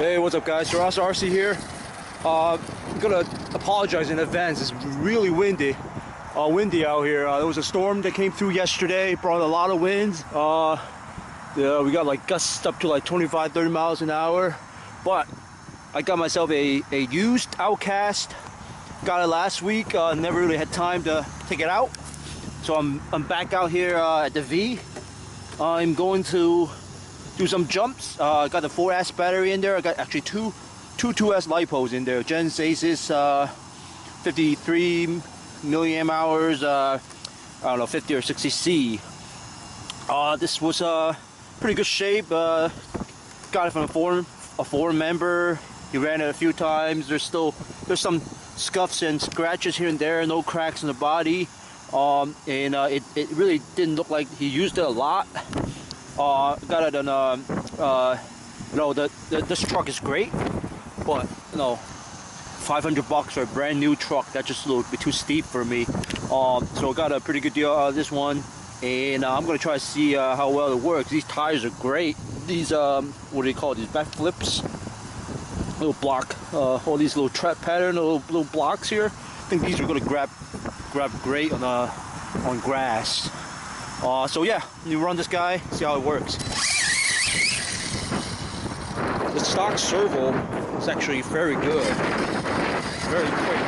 Hey, what's up guys, Arrma RC here. I'm gonna apologize in advance. It's really windy out here. There was a storm that came through yesterday, brought a lot of winds. Yeah, we got like gusts up to like 25-30 miles an hour. But I got myself a used Outcast. Got it last week, never really had time to take it out. So I'm back out here at the V. I'm going to do some jumps. I got the 4S battery in there. I got actually two 2S LiPos in there. Genesis 53 milliamp hours. I don't know, 50 or 60 C. This was pretty good shape. Got it from a forum member. He ran it a few times. There's some scuffs and scratches here and there. No cracks in the body. It really didn't look like he used it a lot. Got it on you know, this truck is great, but you know, $500 for a brand new truck, that just a little bit too steep for me. So I got a pretty good deal out of this one, and I'm gonna try to see how well it works. These tires are great. These what do you call these, back flips, little block, all these little trap pattern little blocks here. I think these are gonna grab great on grass. So yeah, you run this guy, see how it works. The stock servo is actually very good, very quick.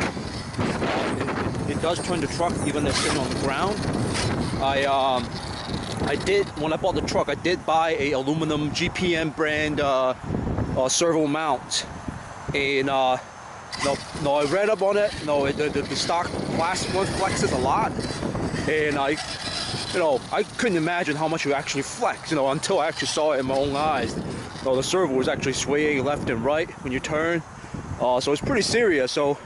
It does turn the truck even if it's sitting on the ground. I did, when I bought the truck, I did buy a Alumnium GPM brand servo mount, and no, I read up on it. No, the stock plastic one flexes a lot, and I couldn't imagine how much it actually flex, until I actually saw it in my own eyes. The servo was actually swaying left and right when you turn, so it's pretty serious. So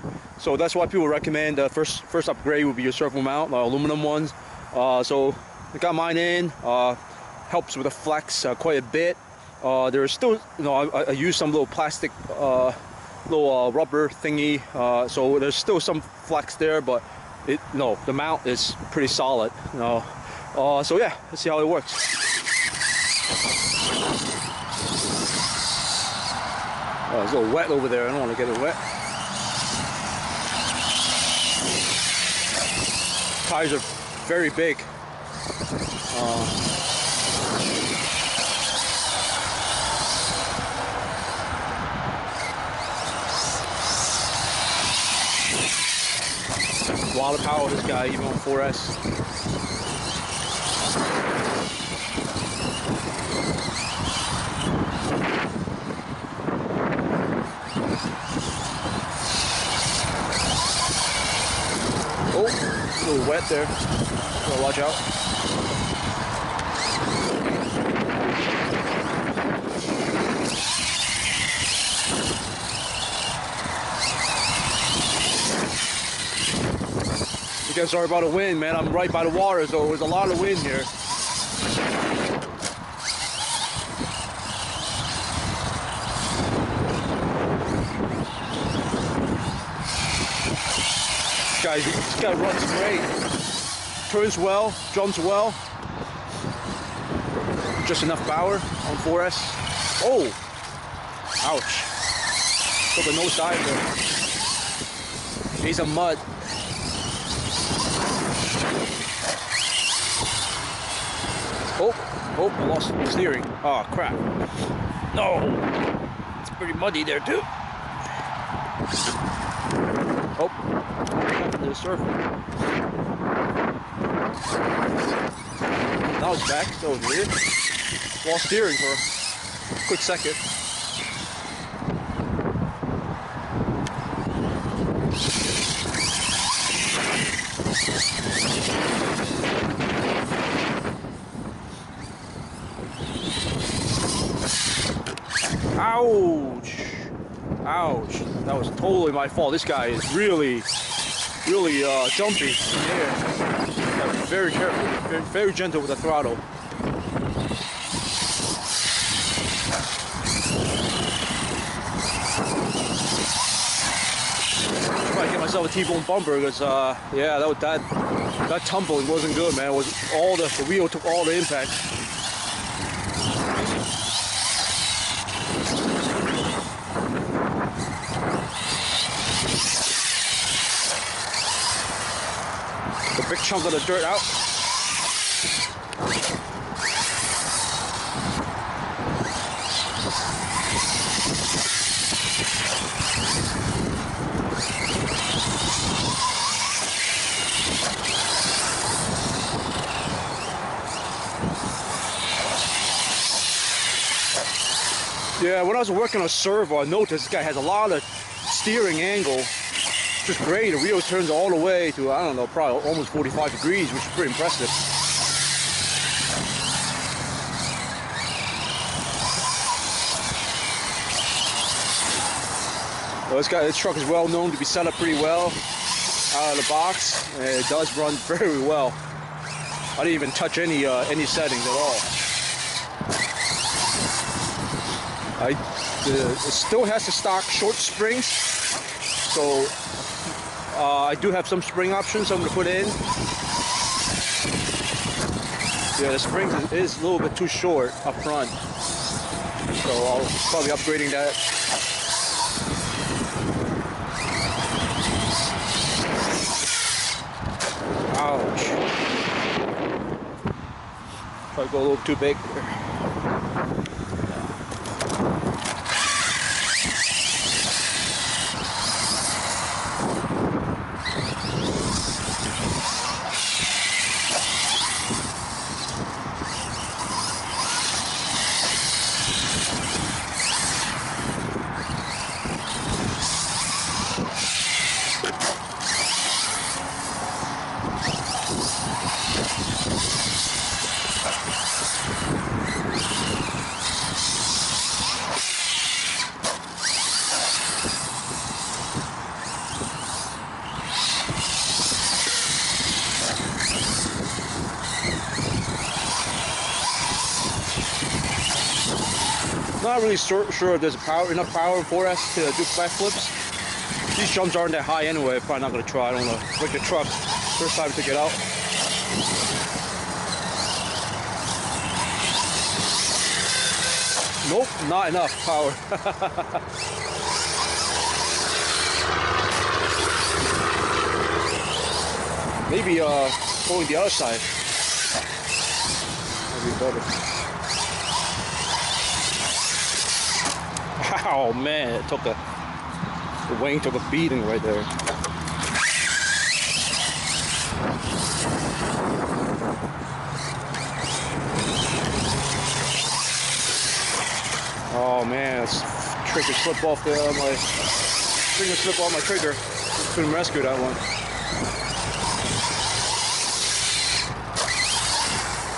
that's why people recommend first upgrade would be your servo mount, aluminum ones. So I got mine in. Helps with the flex quite a bit. There's still, I use some little plastic, little rubber thingy. So there's still some flex there, but the mount is pretty solid. So yeah, let's see how it works. Oh, it's a little wet over there. I don't want to get it wet. Tires are very big. A lot of power, this guy, even on 4S. Oh, a little wet there. Gotta watch out. Again, sorry about the wind, man. I'm right by the water, so there's a lot of wind here. This guy runs great. Turns well, jumps well. Just enough power on 4S. Oh! Ouch. Took a nose dive there. Need some mud. Oh, I lost the steering. Oh, crap. No! It's pretty muddy there, too. Oh, the surf. Now it's back. That was weird. Lost steering for a quick second. Ouch! Ouch! That was totally my fault. This guy is really jumpy. Yeah. Gotta be very careful, very gentle with the throttle. Try to get myself a T-bone bumper because yeah, that tumbling wasn't good, man. It was all the wheel took all the impact. the big chunk of the dirt out. Yeah, when I was working on Servo, I noticed this guy has a lot of steering angle. Just great. The wheel turns all the way to, I don't know, probably almost 45 degrees, which is pretty impressive. Well, this truck is well known to be set up pretty well out of the box, and it does run very well. I didn't even touch any settings at all. It still has the stock short springs, so I do have some spring options I'm going to put in. Yeah, the spring is a little bit too short up front, so I'll probably upgrading that. Ouch. Probably go a little too big there. Not really sure if there's enough power in 4S to do flat flips. These jumps aren't that high anyway. Probably not going to try. I don't want to break the truck first time to get out. Nope, not enough power. Maybe going the other side. Maybe better. Oh man, it took the wing took a beating right there. Oh man, it's trigger slip off my finger slip off my trigger. Couldn't rescue that one.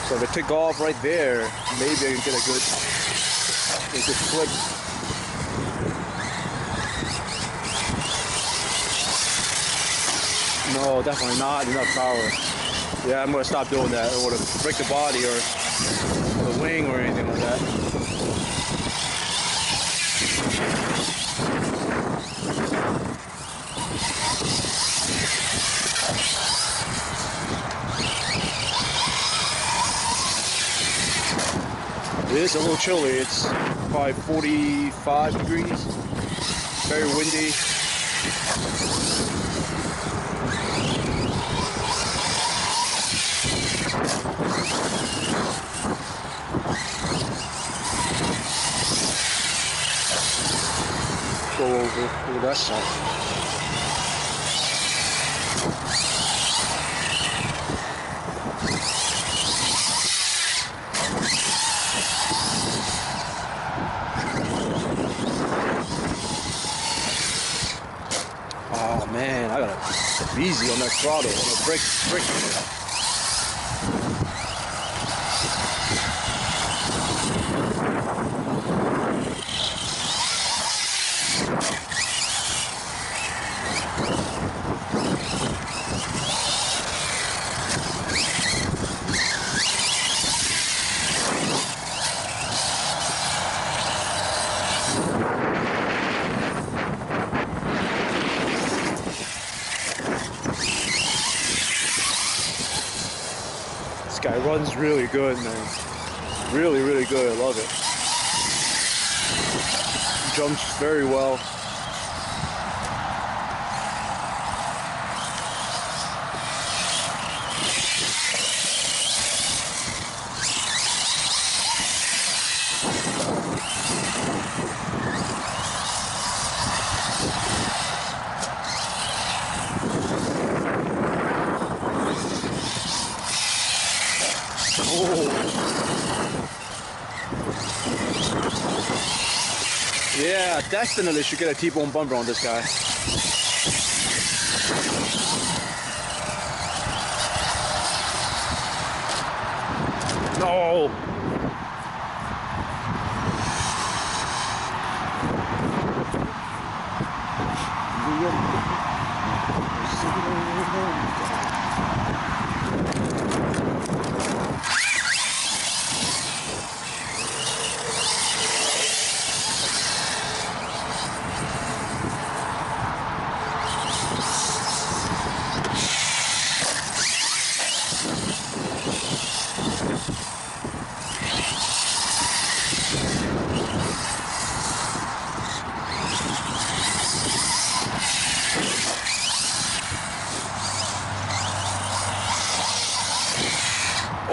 So if I take off right there, maybe I can get a good flip. No, definitely not enough power. Yeah, I'm gonna stop doing that. I don't want to break the body or the wing or anything like that. It is a little chilly. It's probably 45 degrees. Very windy. Go over that side. Oh man, I gotta step easy on that throttle, on the brake. Guy runs really good, man. Really, really good. I love it. Jumps very well. Yeah, definitely should get a T-bone bumper on this guy. No.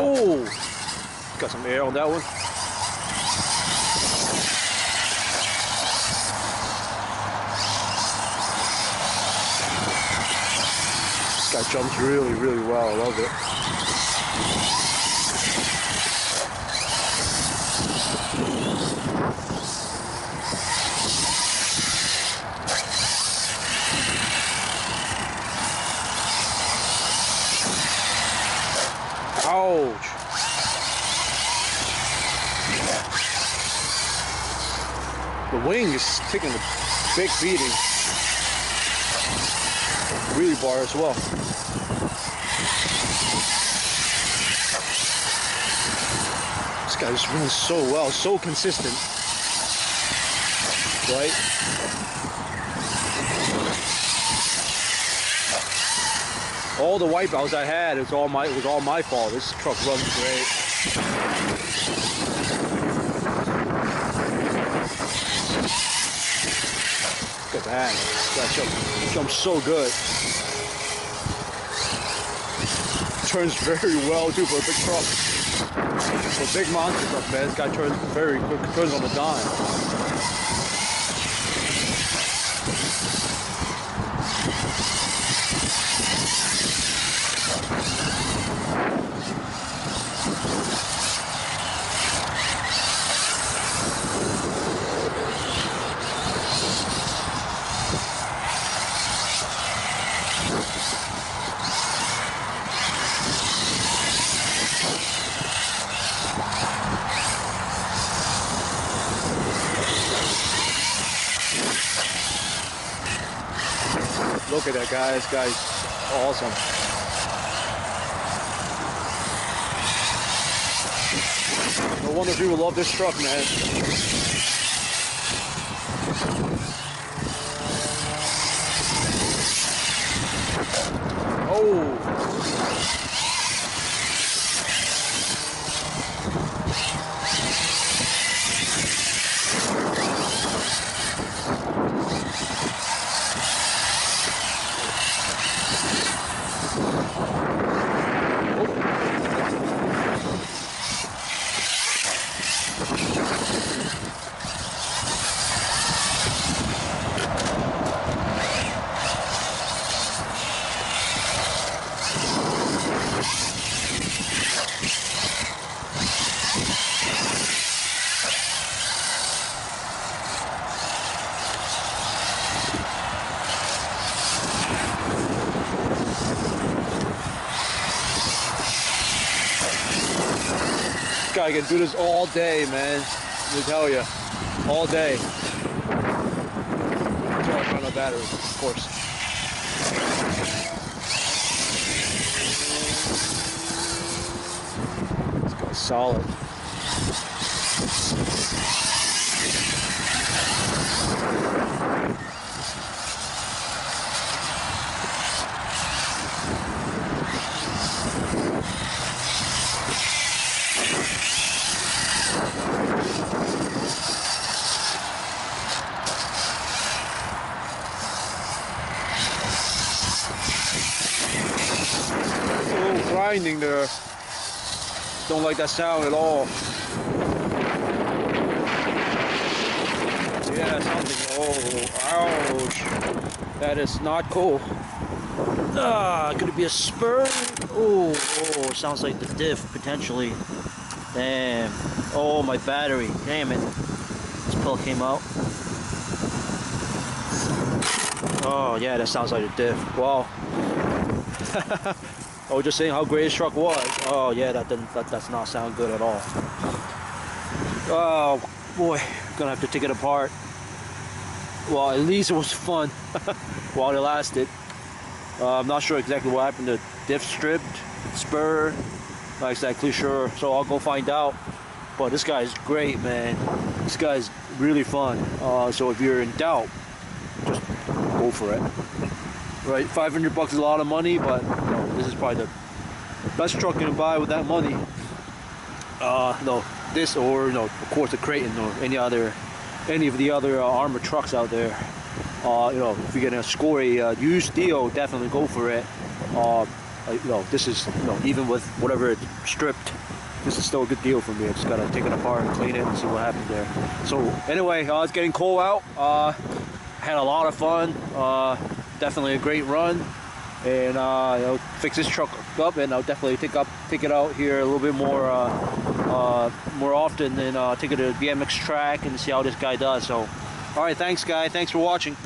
Oh, got some air on that one. This guy jumps really, really well. I love it. Ouch. The wing is taking a big beating. Wheelie bar as well. This guy just runs so well, so consistent. Right? All the wipeouts I had, it was all my fault. This truck runs great. Look at that. That jumps so good. Turns very well too for a big truck. For a big monster truck, man. This guy turns very quick, turns on a dime. Look at that guy, this guy's awesome. No wonder people love this truck, man. Oh! I can do this all day, man. Let me tell you, all day. Until I run out of battery, of course. This guy's solid. Grinding there. Don't like that sound at all. Yeah, something. Oh, ouch. That is not cool. Could it be a spur? Oh, sounds like the diff potentially. Damn. Oh, my battery. Damn it. This pill came out. Oh, yeah, that sounds like a diff. Wow. I was just saying how great this truck was. Oh, yeah, that does not sound good at all. Oh, boy. Gonna have to take it apart. Well, at least it was fun while it lasted. I'm not sure exactly what happened. The diff stripped, spur, not exactly sure. So I'll go find out. But this guy is great, man. This guy is really fun. So if you're in doubt, just go for it. Right, 500 bucks is a lot of money, but you know, this is probably the best truck you can buy with that money. No, this or of course the Kraton or any of the other Arrma trucks out there. If you're gonna score a used deal, definitely go for it. This is even with whatever it's stripped, this is still a good deal for me. I just gotta take it apart and clean it and see what happened there. So anyway, it's getting cold out. Had a lot of fun. Definitely a great run, and fix this truck up, and I'll definitely take it out here a little bit more often, and take it to the BMX track and see how this guy does. So, all right, thanks, guy. Thanks for watching.